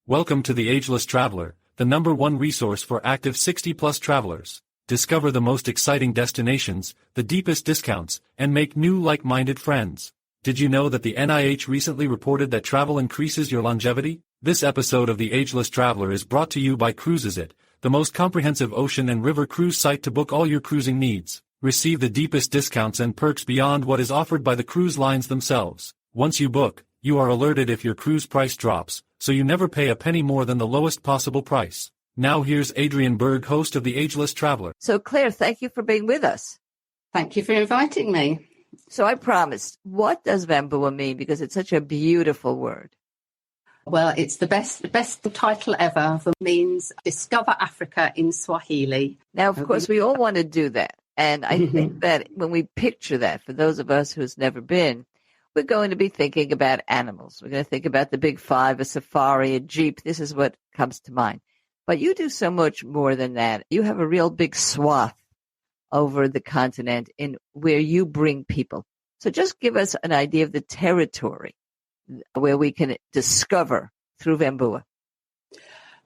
Welcome to the Ageless Traveler, the #1 resource for active 60-plus travelers. Discover the most exciting destinations, the deepest discounts, and make new like-minded friends. Did you know that the NIH recently reported that travel increases your longevity? This episode of the Ageless Traveler is brought to you by Cruises.it, the most comprehensive ocean and river cruise site to book all your cruising needs. Receive the deepest discounts and perks beyond what is offered by the cruise lines themselves. Once you book, you are alerted if your cruise price drops, so you never pay a penny more than the lowest possible price. Now here's Adriane Berg, host of the Ageless Traveler. So Claire, thank you for being with us. Thank you for inviting me. So I promised, what does Vumbua mean? Because it's such a beautiful word. Well, it's the best title ever. It means Discover Africa in Swahili. Now, of course, we all want to do that. And I think that when we picture that, for those of us who's never been, we're going to be thinking about animals. We're going to think about the big five, a safari, a jeep. This is what comes to mind. But you do so much more than that. You have a real big swath over the continent in where you bring people. So just give us an idea of the territory where we can discover through Vumbua.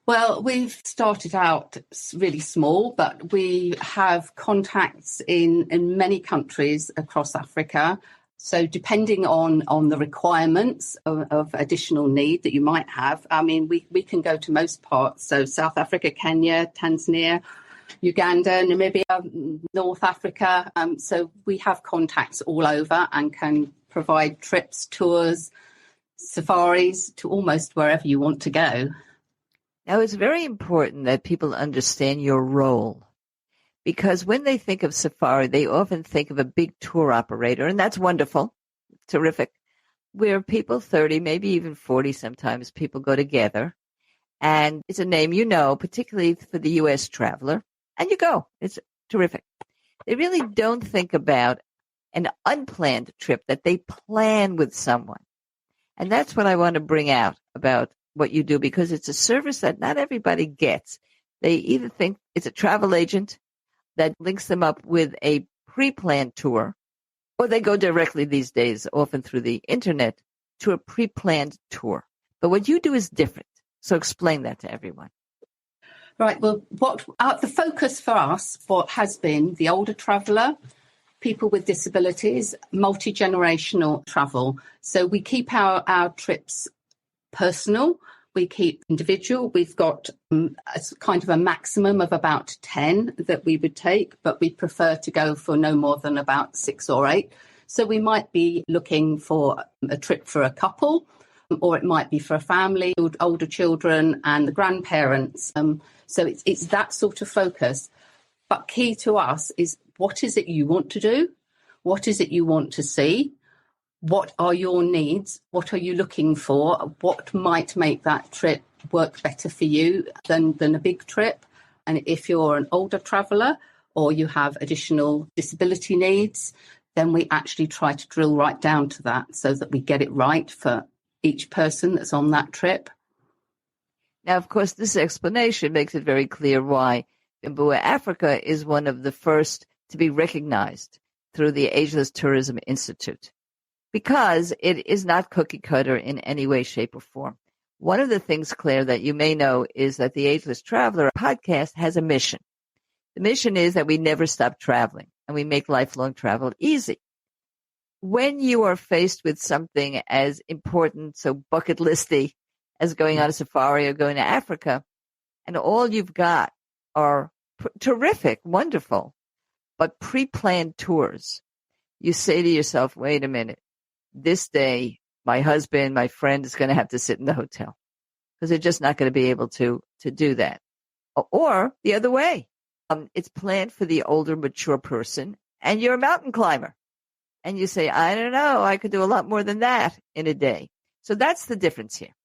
Well, we've started out really small, but we have contacts in many countries across Africa. So depending on the requirements of additional need that you might have, I mean, we can go to most parts. So South Africa, Kenya, Tanzania, Uganda, Namibia, North Africa. So we have contacts all over and can provide trips, tours, safaris to almost wherever you want to go. Now, it's very important that people understand your role. Because when they think of safari, they often think of a big tour operator, and that's wonderful, terrific, where people 30, maybe even 40 sometimes, people go together. And it's a name you know, particularly for the U.S. traveler, and you go. It's terrific. They really don't think about an unplanned trip that they plan with someone. And that's what I want to bring out about what you do, because it's a service that not everybody gets. They either think it's a travel agent that links them up with a pre-planned tour, or they go directly these days, often through the internet, to a pre-planned tour. But what you do is different. So explain that to everyone. Right. Well, the focus for us, what has been the older traveller, people with disabilities, multi-generational travel. So we keep our trips personal. We keep individual. We've got a kind of a maximum of about 10 that we would take, but we prefer to go for no more than about 6 or 8. So we might be looking for a trip for a couple, or it might be for a family, older children and the grandparents. So it's that sort of focus. But key to us is, what is it you want to do? What is it you want to see? What are your needs? What are you looking for? What might make that trip work better for you than a big trip? And if you're an older traveller or you have additional disability needs, then we actually try to drill right down to that so that we get it right for each person that's on that trip. Now, of course, this explanation makes it very clear why Vumbua Africa is one of the first to be recognized through the Ageless Tourism Institute, because it is not cookie cutter in any way, shape, or form. One of the things, Claire, that you may know is that the Ageless Traveler podcast has a mission. The mission is that we never stop traveling, and we make lifelong travel easy. When you are faced with something as important, so bucket listy, as going on a safari or going to Africa, and all you've got are terrific, wonderful, but pre-planned tours, you say to yourself, wait a minute, this day, my husband, my friend is going to have to sit in the hotel because they're just not going to be able to do that. Or the other way, it's planned for the older, mature person, and you're a mountain climber. And you say, I don't know, I could do a lot more than that in a day. So that's the difference here.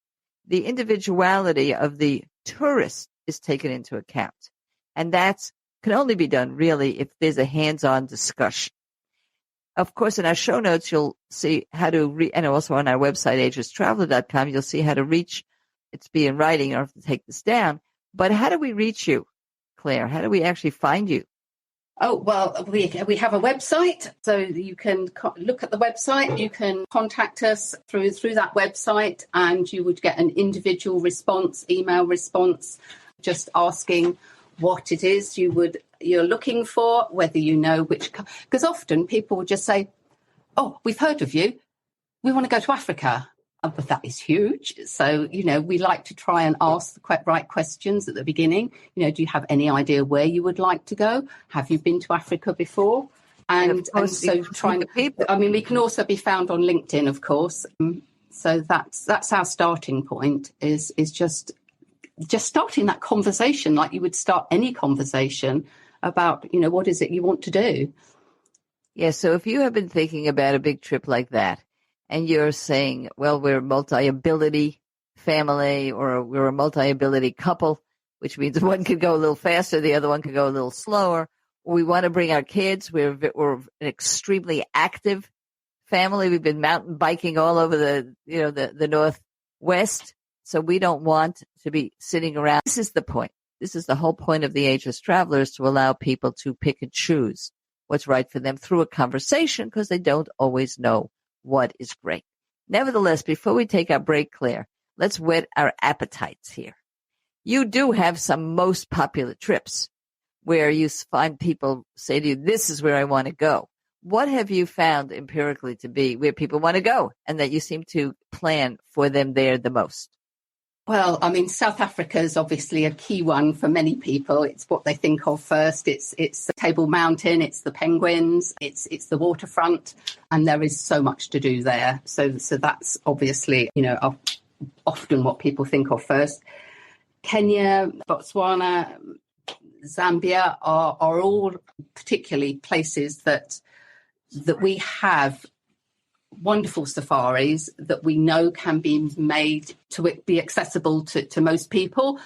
The individuality of the tourist is taken into account. And that can only be done, really, if there's a hands-on discussion. Of course, in our show notes, you'll see how to and also on our website, agelesstraveler.com, you'll see how to reach. It's be in writing. You don't have to take this down. But how do we reach you, Claire? How do we actually find you? Oh, well, we have a website, so you can look at the website. You can contact us through that website, and you would get an individual response, email response, just asking what it is you're looking for, whether you know which. Because often people will just say, "Oh, we've heard of you. We want to go to Africa." But that is huge. So, we like to try and ask the right questions at the beginning. Do you have any idea where you would like to go? Have you been to Africa before? And so we can also be found on LinkedIn, of course. So that's our starting point is just starting that conversation like you would start any conversation about, what is it you want to do? Yeah. So if you have been thinking about a big trip like that, and you're saying, well, we're a multi-ability family or we're a multi-ability couple, which means one could go a little faster, the other one could go a little slower. Or we want to bring our kids. We're an extremely active family. We've been mountain biking all over the Northwest. So we don't want to be sitting around. This is the point. This is the whole point of the Ageless Travelers, to allow people to pick and choose what's right for them through a conversation, because they don't always know what is great. Nevertheless, before we take our break, Claire, let's whet our appetites here. You do have some most popular trips where you find people say to you, this is where I want to go. What have you found empirically to be where people want to go and that you seem to plan for them there the most? Well, South Africa is obviously a key one for many people. It's what they think of first. It's the Table Mountain, it's the penguins, it's the waterfront, and there is so much to do there. So that's obviously, often what people think of first. Kenya, Botswana, Zambia are all particularly places that we have wonderful safaris that we know can be made to be accessible to most people.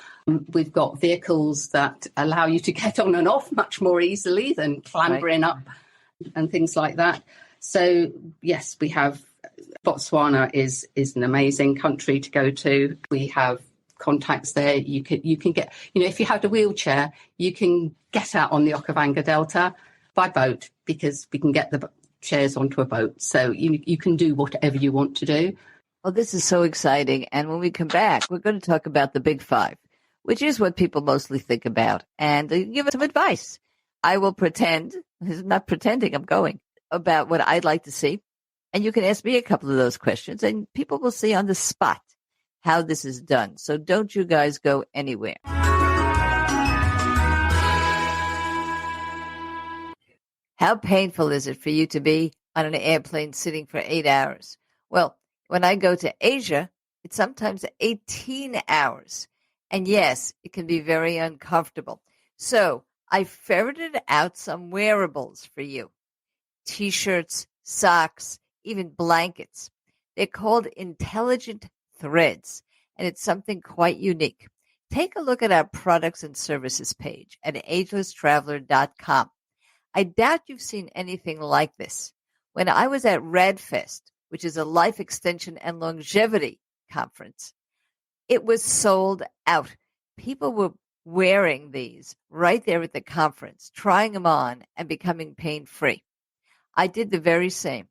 We've got vehicles that allow you to get on and off much more easily than clambering up and things like that. So, yes, we have Botswana is an amazing country to go to. We have contacts there. You can get, if you had a wheelchair, you can get out on the Okavango Delta by boat, because we can get the chairs onto a boat. So you can do whatever you want to do. Well, this is so exciting. And when we come back, we're going to talk about the Big Five, which is what people mostly think about, and give us some advice. I will pretend, not pretending, I'm going, about what I'd like to see. And you can ask me a couple of those questions, and people will see on the spot how this is done. So don't you guys go anywhere. How painful is it for you to be on an airplane sitting for 8 hours? Well, when I go to Asia, it's sometimes 18 hours. And yes, it can be very uncomfortable. So I ferreted out some wearables for you. T-shirts, socks, even blankets. They're called intelligent threads, and it's something quite unique. Take a look at our products and services page at agelesstraveler.com. I doubt you've seen anything like this. When I was at RADFest, which is a life extension and longevity conference, it was sold out. People were wearing these right there at the conference, trying them on and becoming pain-free. I did the very same.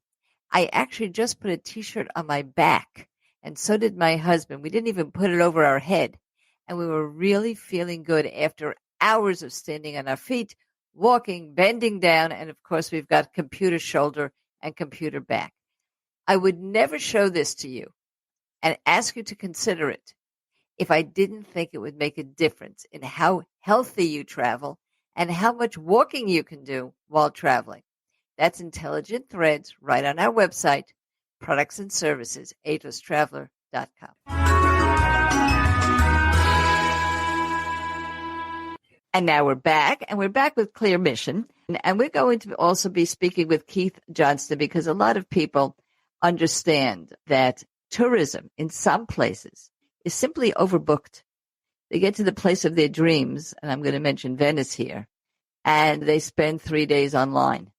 I actually just put a T-shirt on my back, and so did my husband. We didn't even put it over our head, and we were really feeling good after hours of standing on our feet, walking, bending down, and of course we've got computer shoulder and computer back. I would never show this to you and ask you to consider it if I didn't think it would make a difference in how healthy you travel and how much walking you can do while traveling. That's Intelligent Threads right on our website, products and services, agelesstraveler.com. And now we're back, and we're back with Clear Mission. And we're going to also be speaking with Keith Johnston, because a lot of people understand that tourism in some places is simply overbooked. They get to the place of their dreams, and I'm going to mention Venice here, and they spend 3 days online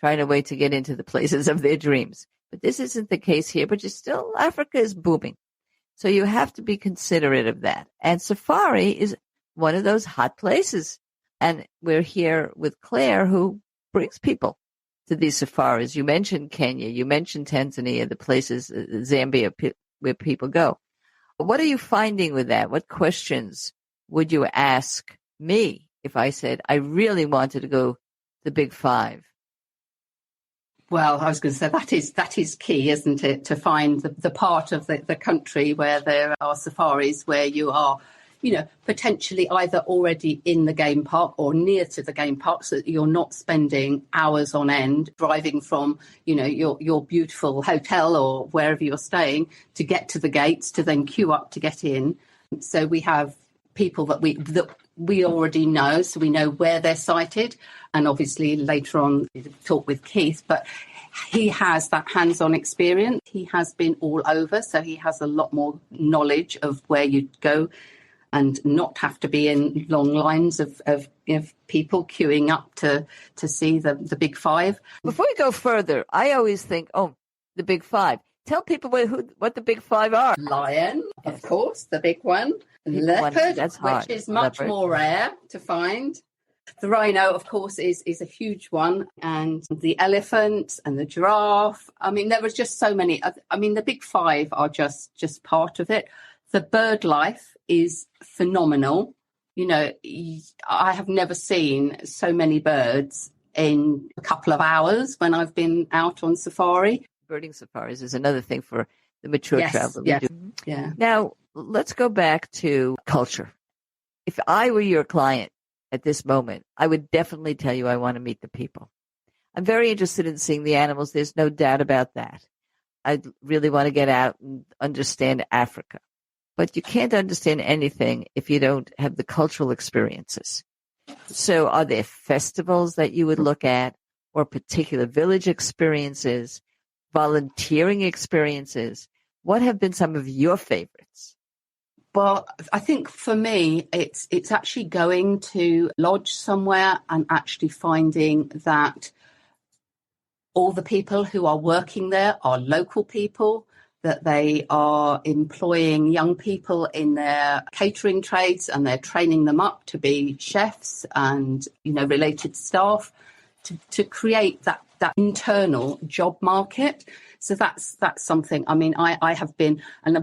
trying to wait to get into the places of their dreams. But this isn't the case here, but Africa is booming. So you have to be considerate of that. And safari is one of those hot places And we're here with Claire, who brings people to these safaris. You mentioned Kenya, you mentioned Tanzania, the places, Zambia, where people go. What are you finding with that? What questions would you ask me if I said I really wanted to go to the Big Five? Well, I was going to say that is key, isn't it? To find the part of the country where there are safaris, where you are, potentially either already in the game park or near to the game park, so that you're not spending hours on end driving from, your beautiful hotel or wherever you're staying to get to the gates to then queue up to get in. So we have people that we already know, so we know where they're sited. And obviously later on, talk with Keith, but he has that hands-on experience. He has been all over, so he has a lot more knowledge of where you go and not have to be in long lines of people queuing up to see the Big Five. Before we go further, I always think, the Big Five. Tell people what the Big Five are. Lion, of course, the big one. Leopard, which is much more rare to find. The rhino, of course, is a huge one, and the elephant and the giraffe. I mean, there was just so many. I mean, the Big Five are just part of it. The bird life is phenomenal. I have never seen so many birds in a couple of hours when I've been out on safari. Birding safaris is another thing for the mature traveler. Yes, yeah. Now, let's go back to culture. If I were your client at this moment, I would definitely tell you I want to meet the people. I'm very interested in seeing the animals. There's no doubt about that. I really want to get out and understand Africa. But you can't understand anything if you don't have the cultural experiences. So are there festivals that you would look at, or particular village experiences, volunteering experiences? What have been some of your favorites? Well, I think for me, it's actually going to lodge somewhere and actually finding that all the people who are working there are local people, that they are employing young people in their catering trades and they're training them up to be chefs and, related staff to create that internal job market. So that's something. I mean, I have been, and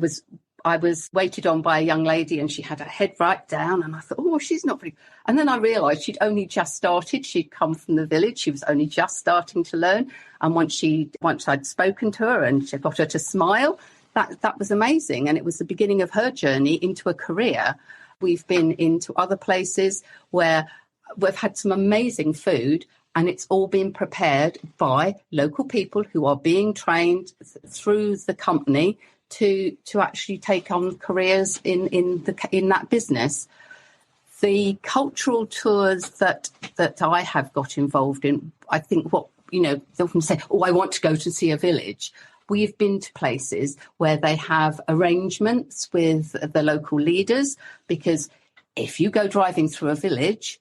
I was waited on by a young lady and she had her head right down and I thought, she's not very. And then I realised she'd only just started. She'd come from the village. She was only just starting to learn. And once I'd spoken to her and she got her to smile, that was amazing. And it was the beginning of her journey into a career. We've been into other places where we've had some amazing food, and it's all been prepared by local people who are being trained through the company to actually take on careers in that business. The cultural tours that I have got involved in, I think they often say, I want to go to see a village. We've been to places where they have arrangements with the local leaders, because if you go driving through a village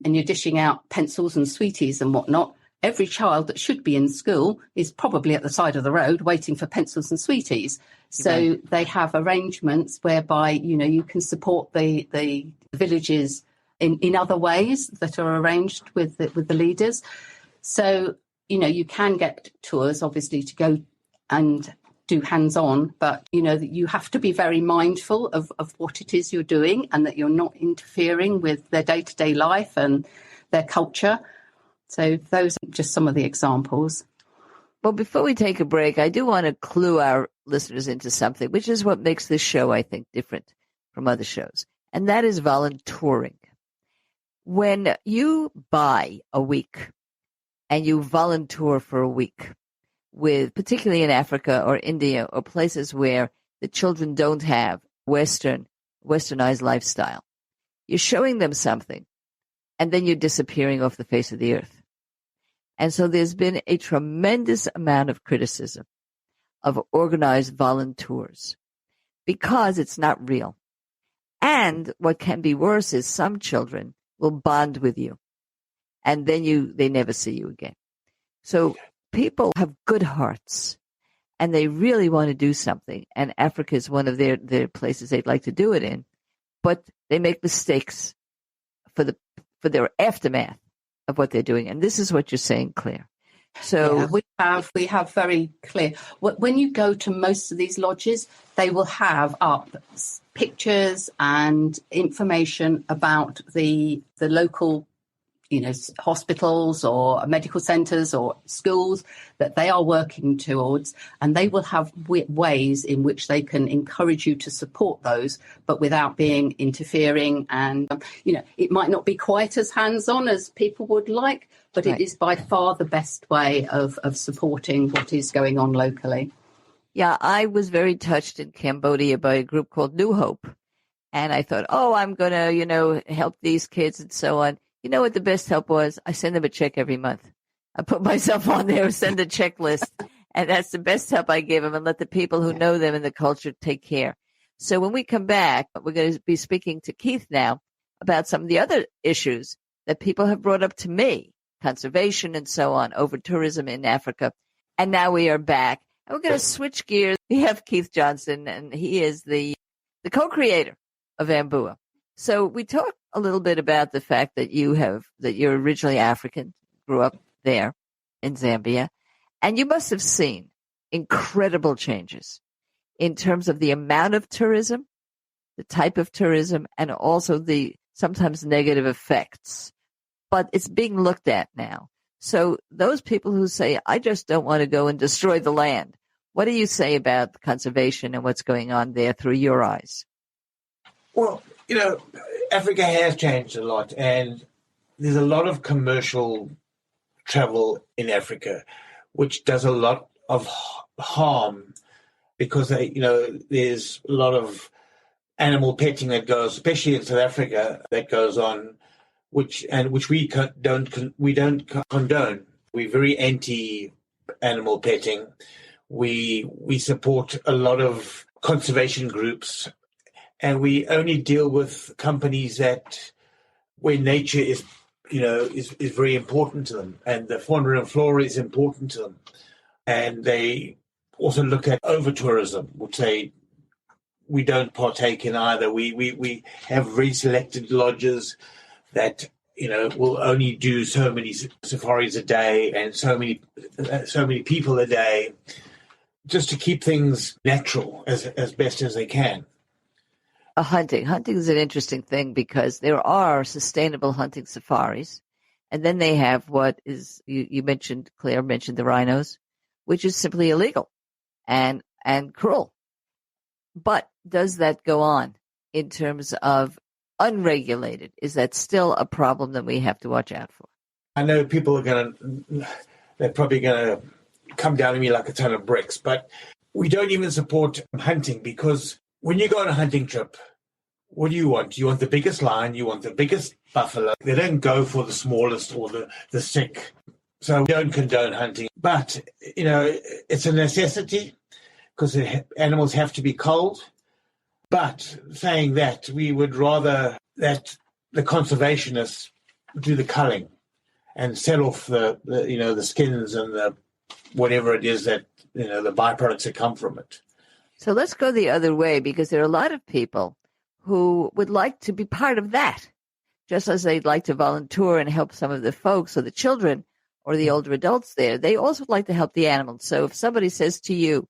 and you're dishing out pencils and sweeties and whatnot, every child that should be in school is probably at the side of the road waiting for pencils and sweeties. So they have arrangements whereby, you can support the villages in other ways that are arranged with the leaders. So, you can get tours, obviously, to go and do hands-on, but, you have to be very mindful of what it is you're doing and that you're not interfering with their day-to-day life and their culture. So those are just some of the examples. Well, before we take a break, I do want to clue our listeners into something, which is what makes this show, I think, different from other shows, and that is volunteering. When you buy a week and you volunteer for a week, particularly in Africa or India or places where the children don't have westernized lifestyle, you're showing them something, and then you're disappearing off the face of the earth. And so there's been a tremendous amount of criticism of organized volunteers because it's not real. And what can be worse is some children will bond with you, and then they never see you again. So people have good hearts, and they really want to do something, and Africa is one of their places they'd like to do it in, but they make mistakes for for their aftermath of what they're doing. And this is what you're saying, Claire. So we have very clear. When you go to most of these lodges, they will have up pictures and information about the local, hospitals or medical centres or schools that they are working towards, and they will have ways in which they can encourage you to support those, but without being interfering. And it might not be quite as hands-on as people would like, but It is by far the best way of supporting what is going on locally. Yeah, I was very touched in Cambodia by a group called New Hope. And I thought, I'm going to, help these kids and so on. You know what the best help was? I send them a check every month. I put myself on there, send a checklist. And that's the best help I give them, and let the people who know them and the culture take care. So when we come back, we're going to be speaking to Keith now about some of the other issues that people have brought up to me. Conservation and so on, over tourism in Africa. And now we are back. And we're going to switch gears. We have Keith Johnston, and he is the co-creator of Vumbua. So we talked a little bit about the fact that you're originally African, grew up there in Zambia, and you must have seen incredible changes in terms of the amount of tourism, the type of tourism, and also the sometimes negative effects. But it's being looked at now. So those people who say, I just don't want to go and destroy the land, what do you say about conservation and what's going on there through your eyes? Well, Africa has changed a lot, and there's a lot of commercial travel in Africa, which does a lot of harm because, there's a lot of animal petting that goes, especially in South Africa, that goes on, which we don't condone. We're very anti-animal petting. We support a lot of conservation groups, and we only deal with companies where nature is very important to them, and the fauna and flora is important to them. And they also look at over-tourism, which we don't partake in either. We have very selected lodges that will only do so many safaris a day and so many people a day, just to keep things natural as best as they can. Hunting is an interesting thing because there are sustainable hunting safaris, and then they have what is Claire mentioned the rhinos, which is simply illegal and cruel. But does that go on in terms of unregulated? Is that still a problem that we have to watch out for? I know people they're probably going to come down to me like a ton of bricks, but we don't even support hunting, because when you go on a hunting trip, what do you want? You want the biggest lion, you want the biggest buffalo. They don't go for the smallest or the sick. So we don't condone hunting. But, it's a necessity because animals have to be cold. But saying that, we would rather that the conservationists do the culling and sell off the skins and the whatever it is that, the byproducts that come from it. So let's go the other way, because there are a lot of people who would like to be part of that, just as they'd like to volunteer and help some of the folks or the children or the older adults there. They also like to help the animals. So if somebody says to you,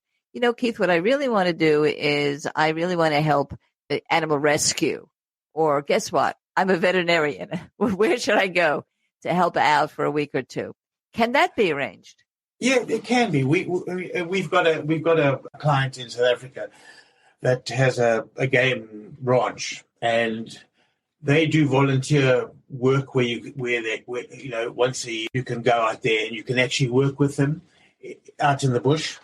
Keith, what I really want to do is I really want to help the animal rescue, or guess what? I'm a veterinarian. Where should I go to help out for a week or two? Can that be arranged? Yeah, it can be. We've got a client in South Africa that has a game ranch, and they do volunteer work where once a year you can go out there and you can actually work with them out in the bush.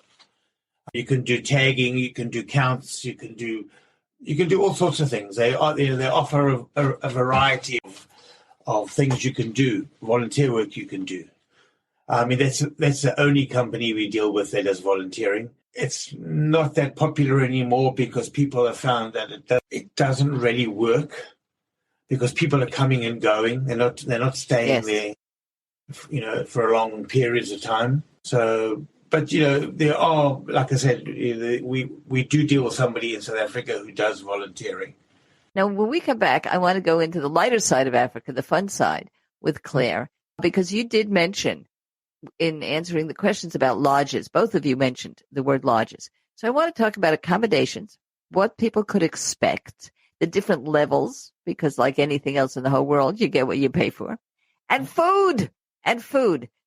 You can do tagging, you can do counts, you can do all sorts of things. They offer a variety of things you can do, volunteer work you can do. I mean, that's the only company we deal with that does volunteering. It's not that popular anymore because people have found that it doesn't really work, because people are coming and going. They're not staying there, for long periods of time. So, but there are, like I said, we do deal with somebody in South Africa who does volunteering, Now, when we come back, I want to go into the lighter side of Africa, the fun side, with Claire, because you did mention in answering the questions about lodges, both of you mentioned the word lodges. So I want to talk about accommodations, what people could expect, the different levels, because like anything else in the whole world, you get what you pay for, and food.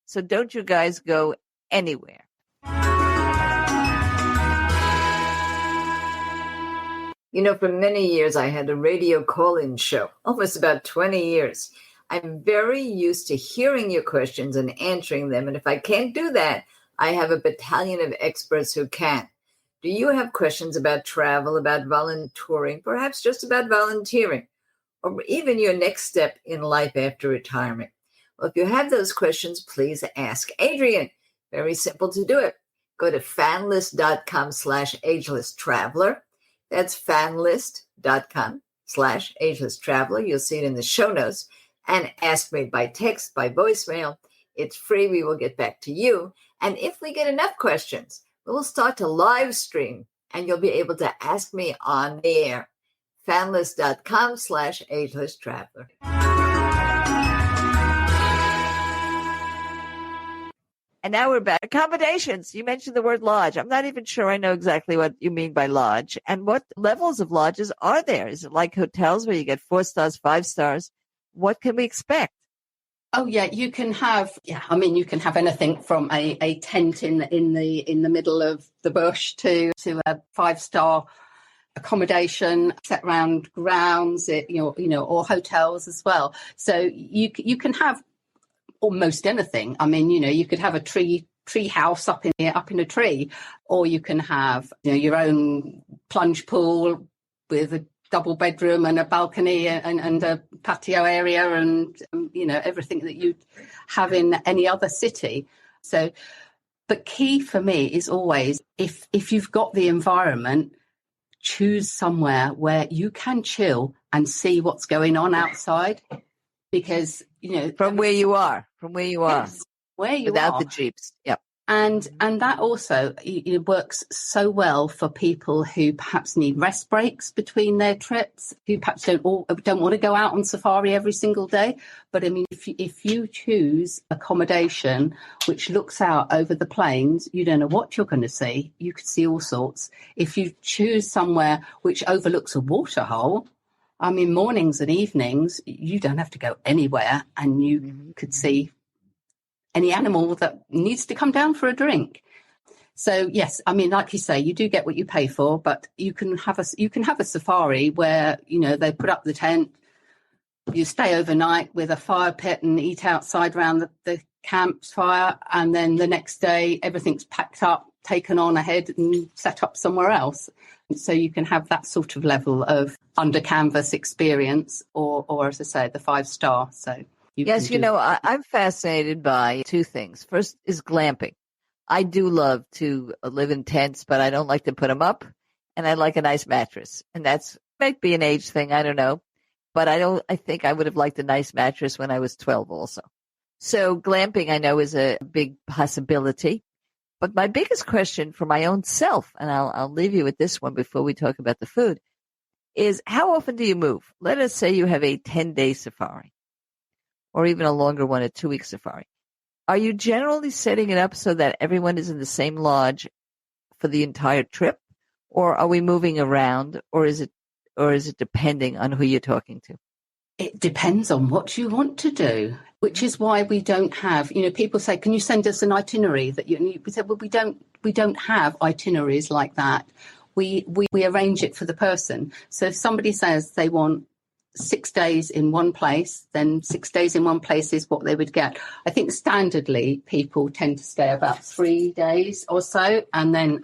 So don't you guys go anywhere. You know, for many years, I had a radio call-in show, almost about 20 years. I'm very used to hearing your questions and answering them. And if I can't do that, I have a battalion of experts who can. Do you have questions about travel, about volunteering, perhaps just about volunteering, or even your next step in life after retirement? Well, if you have those questions, please ask Adriane. Very simple to do it. Go to fanlist.com/agelesstraveler. That's fanlist.com/agelesstraveler. You'll see it in the show notes. And ask me by text, by voicemail. It's free. We will get back to you. And if we get enough questions, we'll start to live stream and you'll be able to ask me on the air. fanlist.com/agelesstraveler. And now we're back. Accommodations. You mentioned the word lodge. I'm not even sure I know exactly what you mean by lodge. And what levels of lodges are there? Is it like hotels where you get 4 stars, 5 stars? What can we expect? Oh yeah, you can have anything from a tent in the middle of the bush to a 5-star accommodation set around grounds, or hotels as well. So you can have almost anything. I mean, you could have a tree house up in a tree, or you can have your own plunge pool with a double bedroom and a balcony and a patio area and everything that you'd have in any other city. So, but key for me is always if you've got the environment, choose somewhere where you can chill and see what's going on outside, because from where you are, yes, where you without are. the jeeps. Yep. And that also it works so well for people who perhaps need rest breaks between their trips, who perhaps don't want to go out on safari every single day. But I mean, if you choose accommodation which looks out over the plains, you don't know what you're going to see. You could see all sorts. If you choose somewhere which overlooks a waterhole, I mean, mornings and evenings, you don't have to go anywhere, and you could see any animal that needs to come down for a drink. So yes, I mean, like you say, you do get what you pay for, but you can have a safari where they put up the tent, you stay overnight with a fire pit and eat outside around the campfire, and then the next day everything's packed up, taken on ahead, and set up somewhere else. So you can have that sort of level of under canvas experience, or as I say, the 5-star. So. Yes, I'm fascinated by 2 things. First is glamping. I do love to live in tents, but I don't like to put them up, and I like a nice mattress. And that's might be an age thing, I don't know. But I think I would have liked a nice mattress when I was 12 also. So glamping, I know, is a big possibility. But my biggest question for my own self, and I'll leave you with this one before we talk about the food, is how often do you move? Let us say you have a 10-day safari, or even a longer one, a 2-week safari. Are you generally setting it up so that everyone is in the same lodge for the entire trip? Or are we moving around, or is it depending on who you're talking to? It depends on what you want to do, which is why we don't have, people say, can you send us an itinerary? We said, well, we don't have itineraries like that. We arrange it for the person. So if somebody says they want 6 days in one place, then 6 days in one place is what they would get. I think standardly people tend to stay about 3 days or so, and then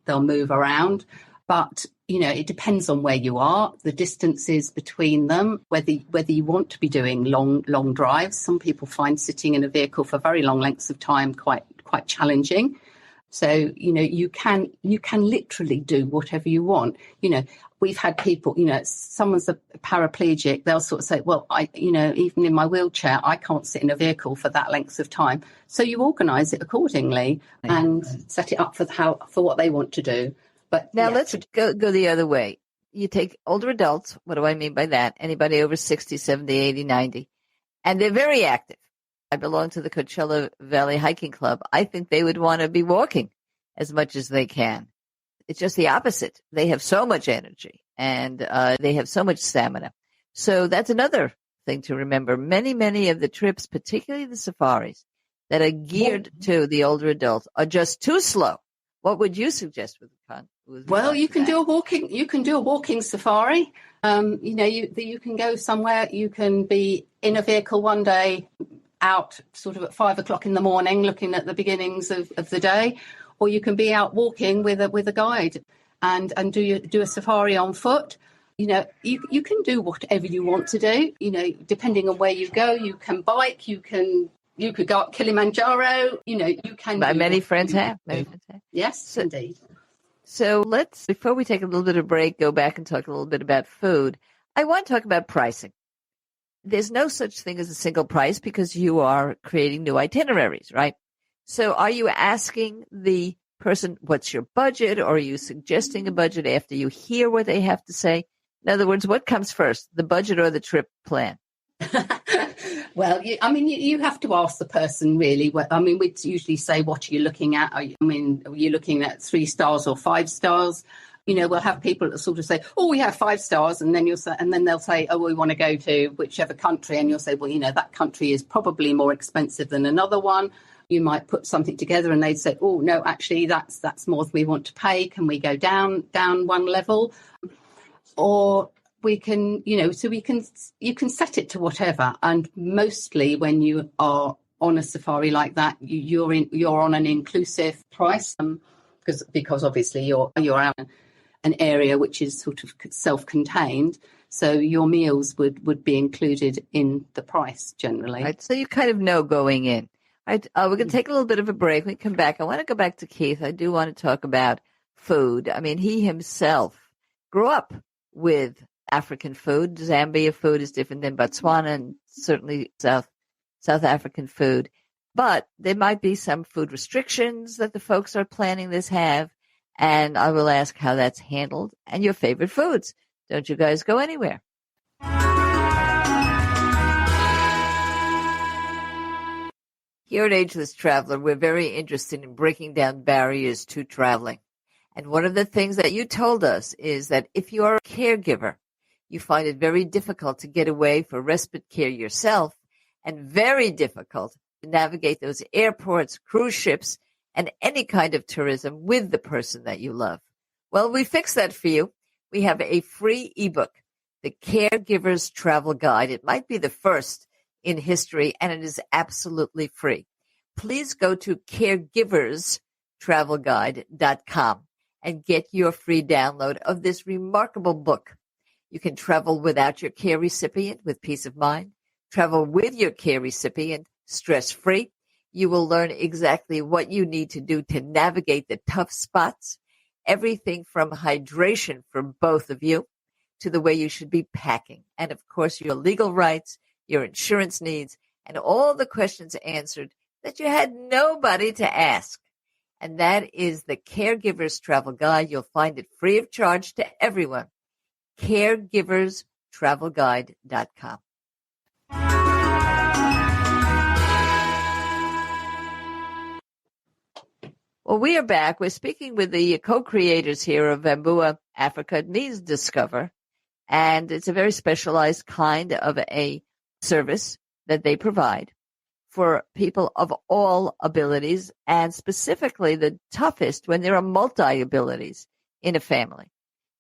they'll move around. But it depends on where you are, the distances between them, whether you want to be doing long drives. Some people find sitting in a vehicle for very long lengths of time quite challenging. So you can literally do whatever you want. We've had people, someone's a paraplegic, they'll sort of say, well, even in my wheelchair, I can't sit in a vehicle for that length of time. So you organise it accordingly and set it up for what they want to do. But now let's go the other way. you take older adults. What do I mean by that? Anybody over 60, 70, 80, 90. And they're very active. I belong to the Coachella Valley Hiking Club. I think they would want to be walking as much as they can. It's just the opposite. They have so much energy and they have so much stamina. So that's another thing to remember. Many of the trips, particularly the safaris, that are geared to the older adults are just too slow. What would you suggest with well, you can do a walking. You can do a walking safari. You can go somewhere. You can be in a vehicle one day, out sort of at 5 o'clock in the morning, looking at the beginnings of the day, or you can be out walking with a guide and do a safari on foot. You can do whatever you want to do. Depending on where you go, you can bike. You could go up Kilimanjaro. You can. Many friends have. Yes, indeed. So let's, before we take a little bit of break, go back and talk a little bit about food. I want to talk about pricing. There's no such thing as a single price because you are creating new itineraries, right? So are you asking the person, what's your budget? Or are you suggesting a budget after you hear what they have to say? In other words, what comes first, the budget or the trip plan? Well, you have to ask the person really. We usually say, what are you looking at? Are you looking at 3 stars or 5 stars? We'll have people that sort of say, oh, we have 5 stars. And then they'll say, oh, we want to go to whichever country. And you'll say, well, that country is probably more expensive than another one. You might put something together and they'd say, oh, no, actually, that's more than we want to pay. Can we go down one level? Or we can, you can set it to whatever. And mostly when you are on a safari like that, you're on an inclusive price because obviously you're out in an area which is sort of self-contained. So your meals would be included in the price generally. Right. So you kind of know going in. Right. We're going to take a little bit of a break. When we come back, I want to go back to Keith. I do want to talk about food. I mean, he himself grew up with African food. Zambia food is different than Botswana and certainly South African food. But there might be some food restrictions that the folks are planning this have. And I will ask how that's handled and your favorite foods. Don't you guys go anywhere. Here at Ageless Traveler, we're very interested in breaking down barriers to traveling. And one of the things that you told us is that if you are a caregiver, you find it very difficult to get away for respite care yourself and very difficult to navigate those airports, cruise ships, and any kind of tourism with the person that you love. Well, we fixed that for you. We have a free ebook, The Caregiver's Travel Guide. It might be the first in history, and it is absolutely free. Please go to caregiverstravelguide.com and get your free download of this remarkable book. You can travel without your care recipient with peace of mind, travel with your care recipient stress-free. You will learn exactly what you need to do to navigate the tough spots, everything from hydration for both of you to the way you should be packing. And of course, your legal rights, your insurance needs, and all the questions answered that you had nobody to ask. And that is the Caregiver's Travel Guide. You'll find it free of charge to everyone. caregiverstravelguide.com. Well, we are back. We're speaking with the co-creators here of Vumbua Africa. It means discover. And it's a very specialized kind of a service that they provide for people of all abilities, and specifically the toughest when there are multi-abilities in a family.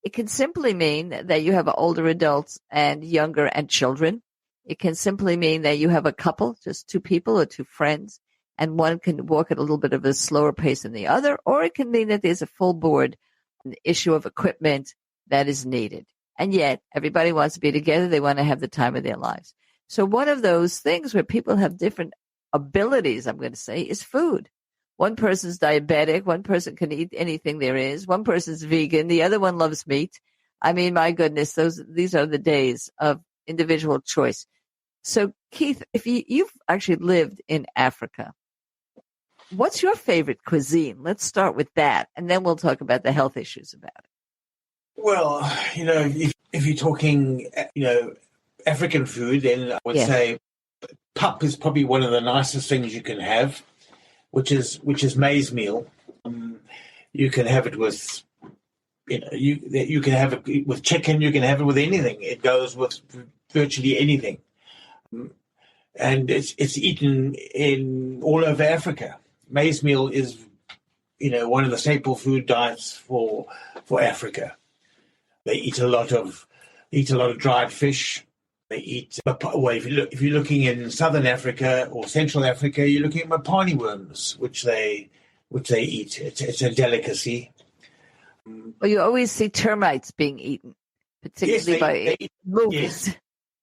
It can simply mean that you have older adults and younger and children. It can simply mean that you have a couple, just 2 people or 2 friends, and one can walk at a little bit of a slower pace than the other, or it can mean that there's a full board, an issue of equipment that is needed. And yet everybody wants to be together. They want to have the time of their lives. So one of those things where people have different abilities, I'm going to say, is food. One person's diabetic. One person can eat anything there is. One person's vegan. The other one loves meat. I mean, my goodness, these are the days of individual choice. So, Keith, if you've actually lived in Africa, what's your favorite cuisine? Let's start with that, and then we'll talk about the health issues about it. Well, if you're talking, African food, then I would Yes. say pup is probably one of the nicest things you can have, which is maize meal. You can have it with, you can have it with chicken. You can have it with anything. It goes with virtually anything, and it's eaten in all over Africa. Maize meal is, one of the staple food diets for Africa. They eat a lot of dried fish. They eat, well, if you're looking in southern Africa or central Africa, you're looking at mapani worms, which they eat. It's a delicacy. Well, you always see termites being eaten, particularly by movies. Yes.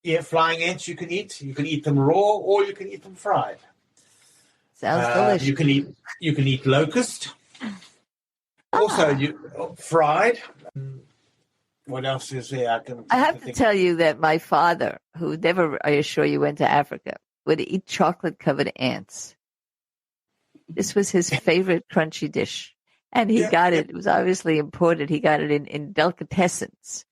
Yeah, flying ants you can eat. You can eat them raw or you can eat them fried. Sounds delicious. You can eat locust. Also, fried. What else is there? I have to tell you that my father, who never, I assure you, went to Africa, would eat chocolate-covered ants. This was his favorite crunchy dish. And he got it. It was obviously imported. He got it in delicatessens,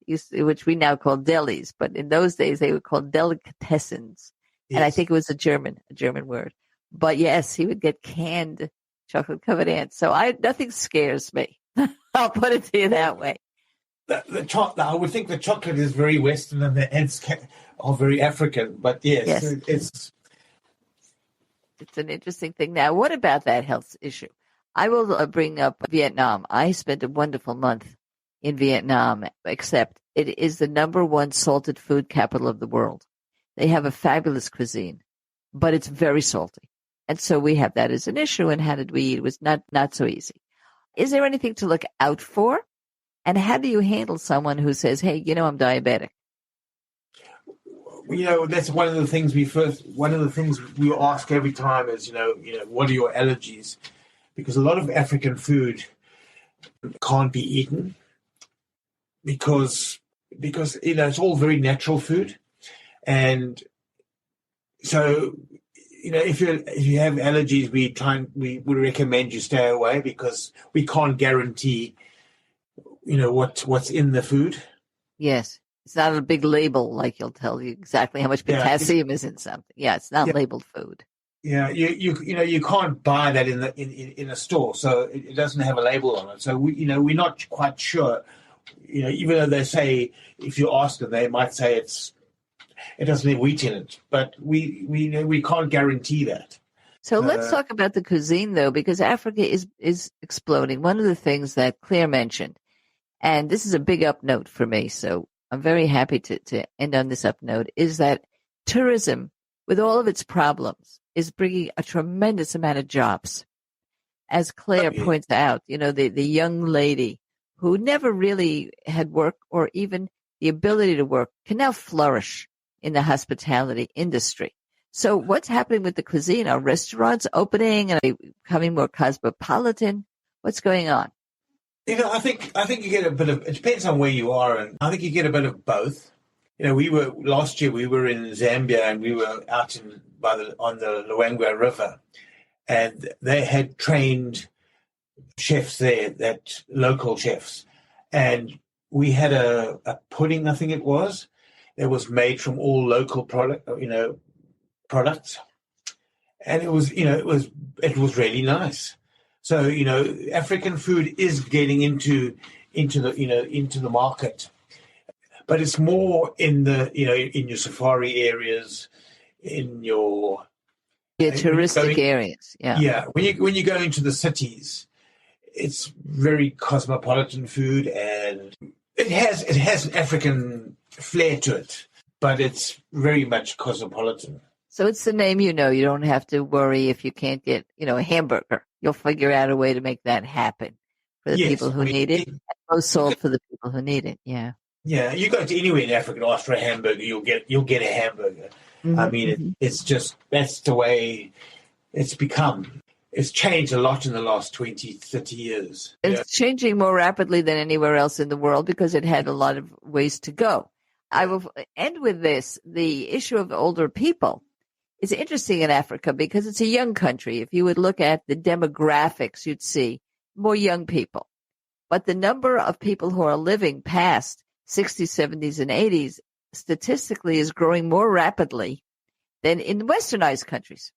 which we now call delis. But in those days, they were called delicatessens. Yes. And I think it was a German word. But yes, he would get canned chocolate-covered ants. So nothing scares me. I'll put it to you that way. I would think the chocolate is very Western and the ants are very African. But yes. It's an interesting thing. Now, what about that health issue? I will bring up Vietnam. I spent a wonderful month in Vietnam, except it is the number one salted food capital of the world. They have a fabulous cuisine, but it's very salty. And so we have that as an issue. And how did we eat? It was not so easy. Is there anything to look out for? And how do you handle someone who says, hey, I'm diabetic? That's one of the things we ask every time is, what are your allergies? Because a lot of African food can't be eaten because it's all very natural food. And so, if you have allergies, we would recommend you stay away because we can't guarantee what's in the food. Yes. It's not a big label like he'll tell you exactly how much potassium is in something. Yeah, it's not labeled food. Yeah, you can't buy that in a store, so it doesn't have a label on it. So we're not quite sure. Even though they say if you ask them, they might say it doesn't have wheat in it, but we can't guarantee that. So let's talk about the cuisine though, because Africa is exploding. One of the things that Claire mentioned, and this is a big up note for me, so I'm very happy to end on this up note, is that tourism, with all of its problems, is bringing a tremendous amount of jobs. As Claire points out, the young lady who never really had work or even the ability to work can now flourish in the hospitality industry. So what's happening with the cuisine? Are restaurants opening and are they becoming more cosmopolitan? What's going on? I think you get a bit of, it depends on where you are, and I think you get a bit of both. Last year we were in Zambia and we were out on the Luangwa River, and they had trained chefs there, that local chefs, and we had a pudding, I think it was, that was made from all local products, and it was really nice. So African food is getting into the market, but it's more in the in your safari areas, in your touristic areas. Yeah. When you go into the cities, it's very cosmopolitan food, and it has an African flair to it, but it's very much cosmopolitan. So it's the name, you don't have to worry if you can't get, a hamburger. You'll figure out a way to make that happen for the people who need it. And low salt for the people who need it. Yeah. Yeah. You go to anywhere in Africa and ask for a hamburger, you'll get a hamburger. Mm-hmm. I mean, it's just, that's the way it's become. It's changed a lot in the last 20, 30 years. It's changing more rapidly than anywhere else in the world because it had a lot of ways to go. I will end with this. The issue of older people is interesting in Africa because it's a young country. If you would look at the demographics, you'd see more young people. But the number of people who are living past 60s, 70s, and 80s statistically is growing more rapidly than in westernized countries.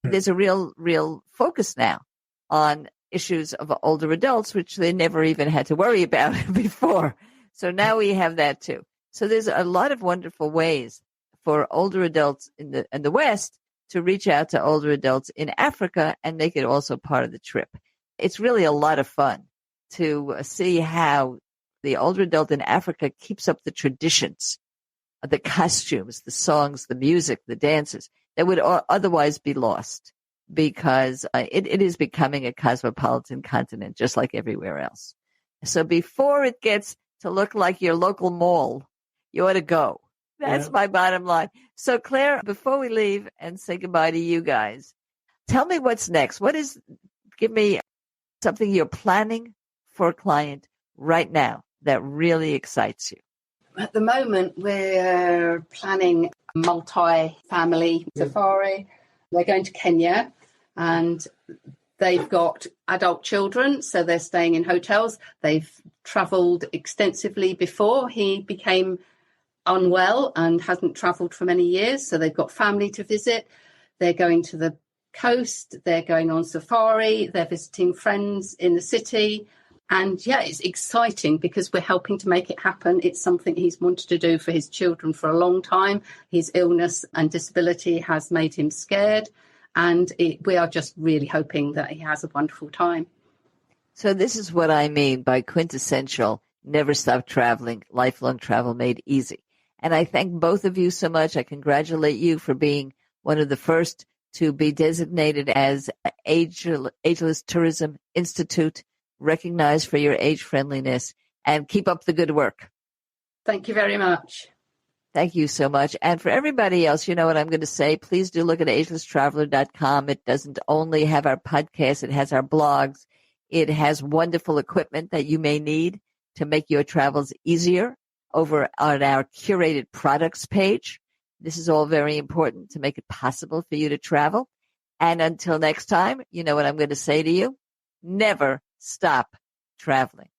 There's a real focus now on issues of older adults, which they never even had to worry about before. So now we have that too. So there's a lot of wonderful ways for older adults in the West to reach out to older adults in Africa and make it also part of the trip. It's really a lot of fun to see how the older adult in Africa keeps up the traditions, the costumes, the songs, the music, the dances that would otherwise be lost because it is becoming a cosmopolitan continent, just like everywhere else. So before it gets to look like your local mall, you ought to go. That's my bottom line. So Claire, before we leave and say goodbye to you guys, tell me what's next. Give me something you're planning for a client right now that really excites you. At the moment, we're planning a multi-family safari. They're going to Kenya and they've got adult children, so they're staying in hotels. They've travelled extensively before. He became unwell and hasn't travelled for many years, so they've got family to visit. They're going to the coast. They're going on safari. They're visiting friends in the city. And yeah, it's exciting because we're helping to make it happen. It's something he's wanted to do for his children for a long time. His illness and disability has made him scared. And we are just really hoping that he has a wonderful time. So this is what I mean by quintessential, never stop traveling, lifelong travel made easy. And I thank both of you so much. I congratulate you for being one of the first to be designated as Ageless Tourism Institute, recognized for your age friendliness, and keep up the good work. Thank you very much. Thank you so much. And for everybody else, you know what I'm going to say. Please do look at agelesstraveler.com. It doesn't only have our podcast. It has our blogs. It has wonderful equipment that you may need to make your travels easier over on our curated products page. This is all very important to make it possible for you to travel. And until next time, you know what I'm going to say to you. Never stop traveling.